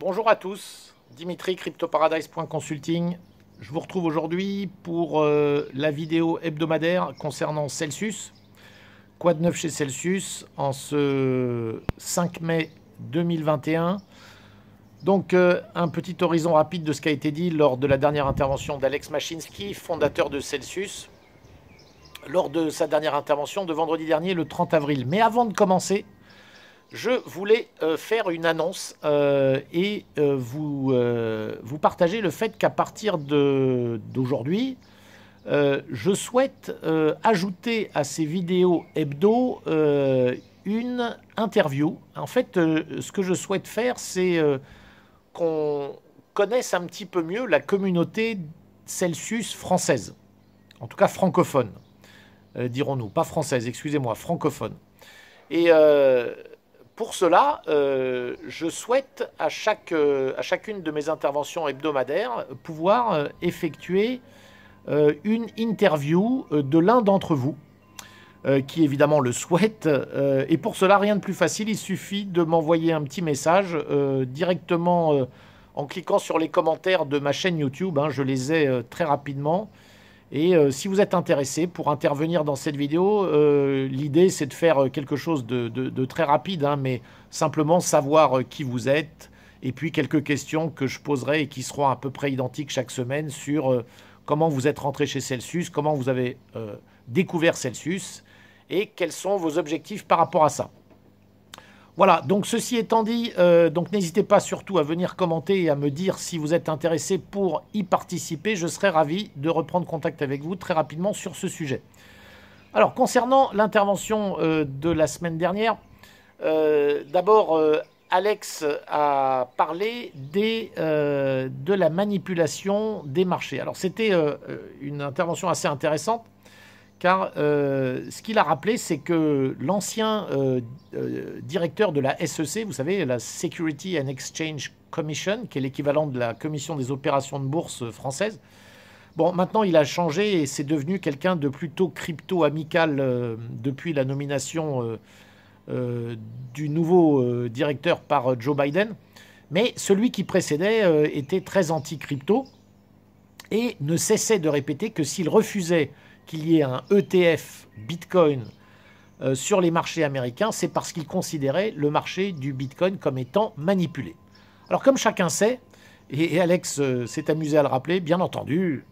Bonjour à tous, Dimitri, CryptoParadise.consulting. Je vous retrouve aujourd'hui pour la vidéo hebdomadaire concernant Celsius. Quoi de neuf chez Celsius en ce 5 mai 2021? Donc un petit horizon rapide de ce qui a été dit lors de la dernière intervention d'Alex Mashinsky, fondateur de Celsius, lors de sa dernière intervention de vendredi dernier, le 30 avril. Mais avant de commencer, je voulais faire une annonce et vous partager le fait qu'à partir d'aujourd'hui, je souhaite ajouter à ces vidéos hebdo une interview. En fait, ce que je souhaite faire, c'est qu'on connaisse un petit peu mieux la communauté Celsius française, en tout cas francophone, dirons-nous, pas française, excusez-moi, francophone. Et pour cela, je souhaite à chacune de mes interventions hebdomadaires pouvoir effectuer une interview de l'un d'entre vous, qui évidemment le souhaite. Et pour cela, rien de plus facile, il suffit de m'envoyer un petit message directement en cliquant sur les commentaires de ma chaîne YouTube. Je les ai très rapidement. Et si vous êtes intéressé pour intervenir dans cette vidéo, l'idée c'est de faire quelque chose de très rapide, mais simplement savoir qui vous êtes, et puis quelques questions que je poserai et qui seront à peu près identiques chaque semaine sur comment vous êtes rentré chez Celsius, comment vous avez découvert Celsius, et quels sont vos objectifs par rapport à ça. Voilà, donc ceci étant dit, donc n'hésitez pas surtout à venir commenter et à me dire si vous êtes intéressé pour y participer. Je serai ravi de reprendre contact avec vous très rapidement sur ce sujet. Alors, concernant l'intervention de la semaine dernière, d'abord, Alex a parlé de la manipulation des marchés. Alors, c'était une intervention assez intéressante, car ce qu'il a rappelé, c'est que l'ancien directeur de la SEC, vous savez, la Security and Exchange Commission, qui est l'équivalent de la commission des opérations de bourse française, bon, maintenant il a changé et c'est devenu quelqu'un de plutôt crypto-amical depuis la nomination du nouveau directeur par Joe Biden. Mais celui qui précédait était très anti-crypto et ne cessait de répéter que s'il refusait qu'il y ait un ETF Bitcoin sur les marchés américains, c'est parce qu'il considérait le marché du Bitcoin comme étant manipulé. Alors comme chacun sait, et Alex s'est amusé à le rappeler, bien entendu,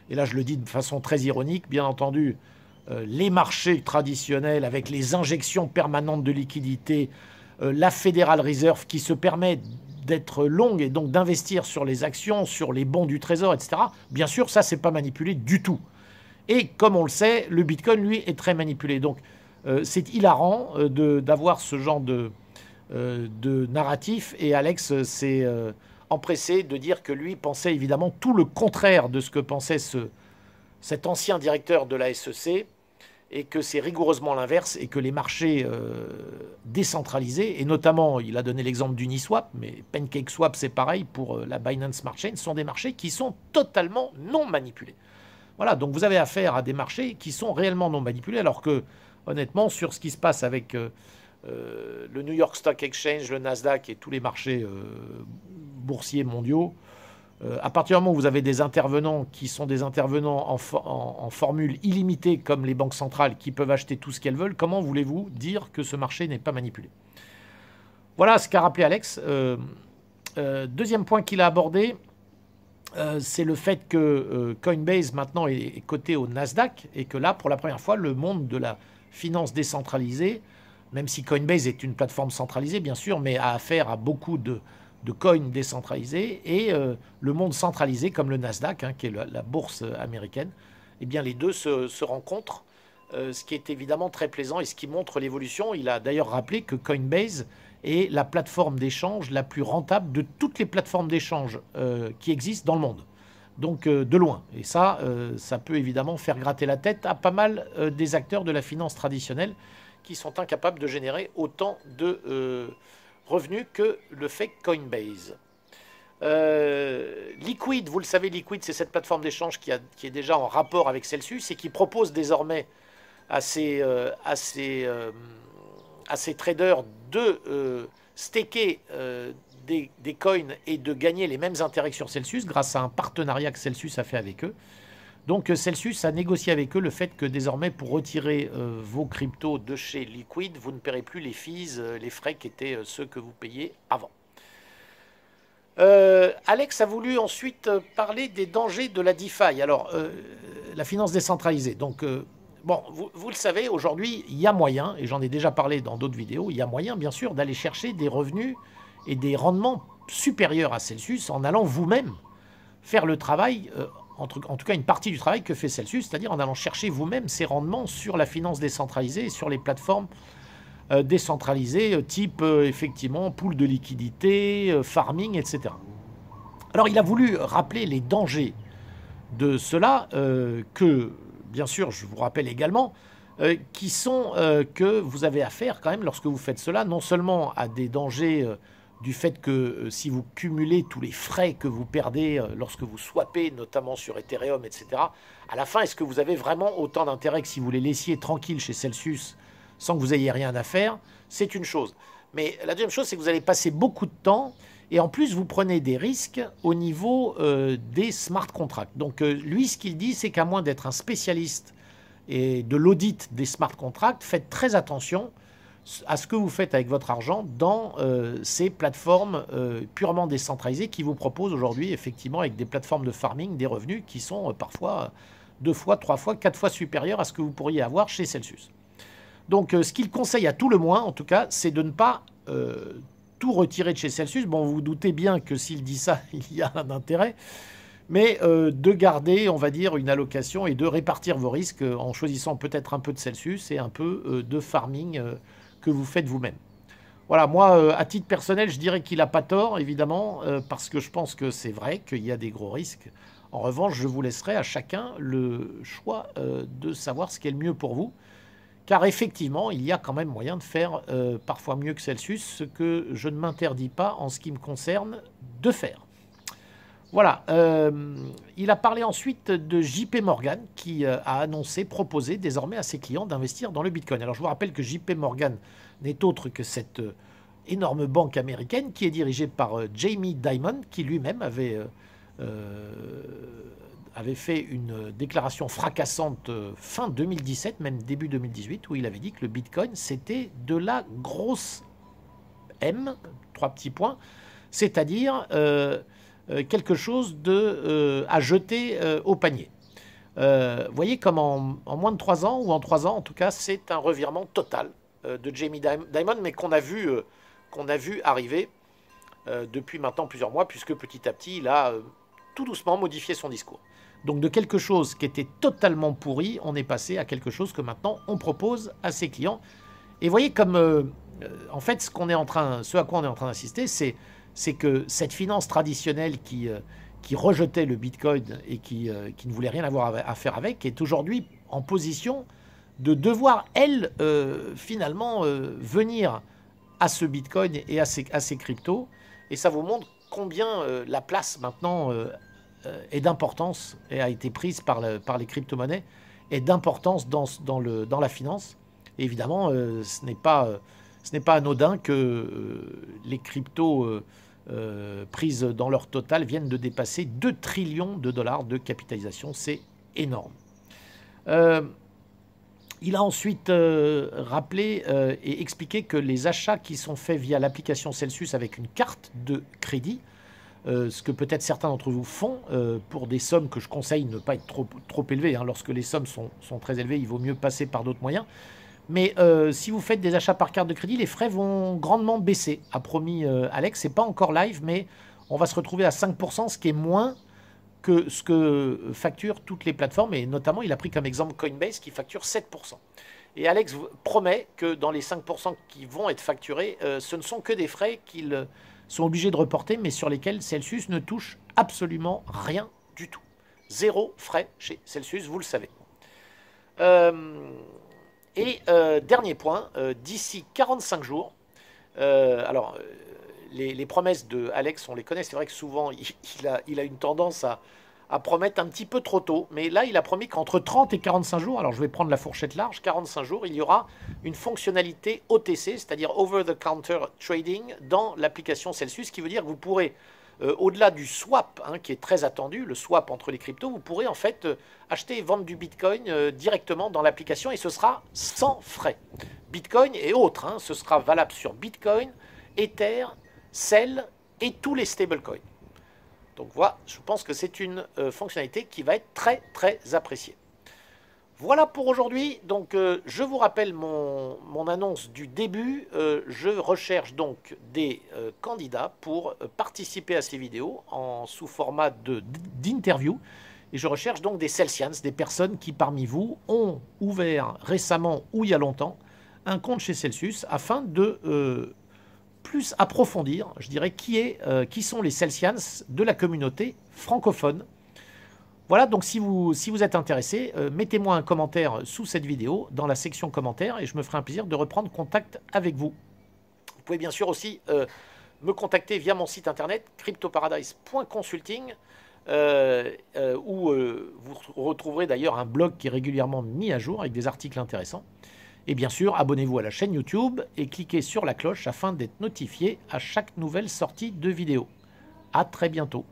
et là je le dis de façon très ironique, bien entendu, les marchés traditionnels avec les injections permanentes de liquidités, la Federal Reserve qui se permet d'être longue et donc d'investir sur les actions, sur les bons du trésor, etc. Bien sûr, ça, c'est pas manipulé du tout. Et comme on le sait, le Bitcoin, lui, est très manipulé. Donc, c'est hilarant d'avoir ce genre de narratif. Et Alex s'est empressé de dire que lui pensait évidemment tout le contraire de ce que pensait cet ancien directeur de la SEC, et que c'est rigoureusement l'inverse, et que les marchés décentralisés, et notamment, il a donné l'exemple d'Uniswap, mais PancakeSwap, c'est pareil pour la Binance Smart Chain, sont des marchés qui sont totalement non manipulés. Voilà, donc vous avez affaire à des marchés qui sont réellement non manipulés, alors que, honnêtement, sur ce qui se passe avec le New York Stock Exchange, le Nasdaq et tous les marchés boursiers mondiaux, à partir du moment où vous avez des intervenants qui sont des intervenants en formule illimitée, comme les banques centrales, qui peuvent acheter tout ce qu'elles veulent, comment voulez-vous dire que ce marché n'est pas manipulé? Voilà ce qu'a rappelé Alex. Deuxième point qu'il a abordé, c'est le fait que Coinbase maintenant est coté au Nasdaq et que là, pour la première fois, le monde de la finance décentralisée, même si Coinbase est une plateforme centralisée, bien sûr, mais a affaire à beaucoup de coins décentralisés, et le monde centralisé, comme le Nasdaq, qui est la bourse américaine, eh bien les deux se rencontrent, ce qui est évidemment très plaisant et ce qui montre l'évolution. Il a d'ailleurs rappelé que Coinbase est la plateforme d'échange la plus rentable de toutes les plateformes d'échange qui existent dans le monde. Donc de loin. Et ça, ça peut évidemment faire gratter la tête à pas mal des acteurs de la finance traditionnelle qui sont incapables de générer autant de revenus que le fait Coinbase. Liquid, vous le savez, Liquid, c'est cette plateforme d'échange qui est déjà en rapport avec Celsius et qui propose désormais à ces traders de staker des coins et de gagner les mêmes intérêts que sur Celsius grâce à un partenariat que Celsius a fait avec eux. Donc Celsius a négocié avec eux le fait que désormais pour retirer vos cryptos de chez Liquid, vous ne paierez plus les fees, les frais qui étaient ceux que vous payiez avant. Alex a voulu ensuite parler des dangers de la DeFi, alors la finance décentralisée. Donc bon, vous le savez, aujourd'hui il y a moyen, et j'en ai déjà parlé dans d'autres vidéos, il y a moyen bien sûr d'aller chercher des revenus et des rendements supérieurs à Celsius en allant vous-même faire le travail, en tout cas une partie du travail que fait Celsius, c'est-à-dire en allant chercher vous-même ces rendements sur la finance décentralisée et sur les plateformes décentralisées, type effectivement pool de liquidité, farming, etc. Alors il a voulu rappeler les dangers de cela, que bien sûr je vous rappelle également, qui sont que vous avez affaire quand même lorsque vous faites cela, non seulement à des dangers du fait que si vous cumulez tous les frais que vous perdez lorsque vous swappez, notamment sur Ethereum, etc., à la fin, est-ce que vous avez vraiment autant d'intérêt que si vous les laissiez tranquilles chez Celsius sans que vous ayez rien à faire? C'est une chose. Mais la deuxième chose, c'est que vous allez passer beaucoup de temps et en plus, vous prenez des risques au niveau des smart contracts. Donc lui, ce qu'il dit, c'est qu'à moins d'être un spécialiste et de l'audit des smart contracts, faites très attention à ce que vous faites avec votre argent dans ces plateformes purement décentralisées qui vous proposent aujourd'hui, effectivement, avec des plateformes de farming, des revenus qui sont parfois 2 fois, 3 fois, 4 fois supérieurs à ce que vous pourriez avoir chez Celsius. Donc, ce qu'il conseille à tout le moins, en tout cas, c'est de ne pas tout retirer de chez Celsius. Bon, vous vous doutez bien que s'il dit ça, il y a un intérêt, mais de garder, on va dire, une allocation et de répartir vos risques en choisissant peut-être un peu de Celsius et un peu de farming que vous faites vous-même. Voilà, moi, à titre personnel, je dirais qu'il n'a pas tort, évidemment, parce que je pense que c'est vrai qu'il y a des gros risques. En revanche, je vous laisserai à chacun le choix de savoir ce qui est le mieux pour vous, car effectivement, il y a quand même moyen de faire parfois mieux que Celsius, ce que je ne m'interdis pas, en ce qui me concerne, de faire. Voilà, il a parlé ensuite de JP Morgan qui a annoncé, proposé désormais à ses clients d'investir dans le Bitcoin. Alors je vous rappelle que JP Morgan n'est autre que cette énorme banque américaine qui est dirigée par Jamie Dimon, qui lui-même avait fait une déclaration fracassante fin 2017, même début 2018, où il avait dit que le Bitcoin c'était de la grosse M, 3 petits points, c'est-à-dire quelque chose à jeter au panier. Vous voyez comme en moins de 3 ans, ou en 3 ans en tout cas, c'est un revirement total de Jamie Dimon, mais qu'on a vu arriver depuis maintenant plusieurs mois, puisque petit à petit, il a tout doucement modifié son discours. Donc de quelque chose qui était totalement pourri, on est passé à quelque chose que maintenant on propose à ses clients. Et vous voyez comme, en fait, ce à quoi on est en train d'assister, c'est que cette finance traditionnelle qui rejetait le Bitcoin et qui ne voulait rien avoir à faire avec, est aujourd'hui en position de devoir, elle, finalement, venir à ce Bitcoin et à ces cryptos. Et ça vous montre combien la place maintenant est d'importance et a été prise par les crypto-monnaies, est d'importance dans la finance. Et évidemment, ce n'est pas anodin que les cryptos prises dans leur total viennent de dépasser 2 trillions de dollars de capitalisation. C'est énorme. Il a ensuite rappelé et expliqué que les achats qui sont faits via l'application Celsius avec une carte de crédit, ce que peut-être certains d'entre vous font pour des sommes que je conseille ne pas être trop élevées. Hein. Lorsque les sommes sont très élevées, il vaut mieux passer par d'autres moyens. Mais si vous faites des achats par carte de crédit, les frais vont grandement baisser, a promis Alex. C'est pas encore live, mais on va se retrouver à 5%, ce qui est moins que ce que facturent toutes les plateformes. Et notamment, il a pris comme exemple Coinbase qui facture 7%. Et Alex promet que dans les 5% qui vont être facturés, ce ne sont que des frais qu'ils sont obligés de reporter, mais sur lesquels Celsius ne touche absolument rien du tout. 0 frais chez Celsius, vous le savez. Et dernier point, d'ici 45 jours, les promesses de Alex, on les connaît, c'est vrai que souvent il a une tendance à promettre un petit peu trop tôt. Mais là, il a promis qu'entre 30 et 45 jours, alors je vais prendre la fourchette large, 45 jours, il y aura une fonctionnalité OTC, c'est-à-dire Over-the-Counter Trading, dans l'application Celsius, ce qui veut dire que vous pourrez, au-delà du swap, hein, qui est très attendu, le swap entre les cryptos, vous pourrez en fait acheter et vendre du Bitcoin directement dans l'application et ce sera sans frais. Bitcoin et autres, hein, ce sera valable sur Bitcoin, Ether, Cell et tous les stablecoins. Donc voilà, je pense que c'est une fonctionnalité qui va être très très appréciée. Voilà pour aujourd'hui. Donc je vous rappelle mon annonce du début. Je recherche donc des candidats pour participer à ces vidéos sous format d'interview. Et je recherche donc des Celsians, des personnes qui parmi vous ont ouvert récemment ou il y a longtemps un compte chez Celsius afin de plus approfondir, je dirais, qui sont les Celsians de la communauté francophone. Voilà, donc si vous êtes intéressé, mettez-moi un commentaire sous cette vidéo dans la section commentaires et je me ferai un plaisir de reprendre contact avec vous. Vous pouvez bien sûr aussi me contacter via mon site internet cryptoparadise.consulting où vous retrouverez d'ailleurs un blog qui est régulièrement mis à jour avec des articles intéressants. Et bien sûr, abonnez-vous à la chaîne YouTube et cliquez sur la cloche afin d'être notifié à chaque nouvelle sortie de vidéo. À très bientôt.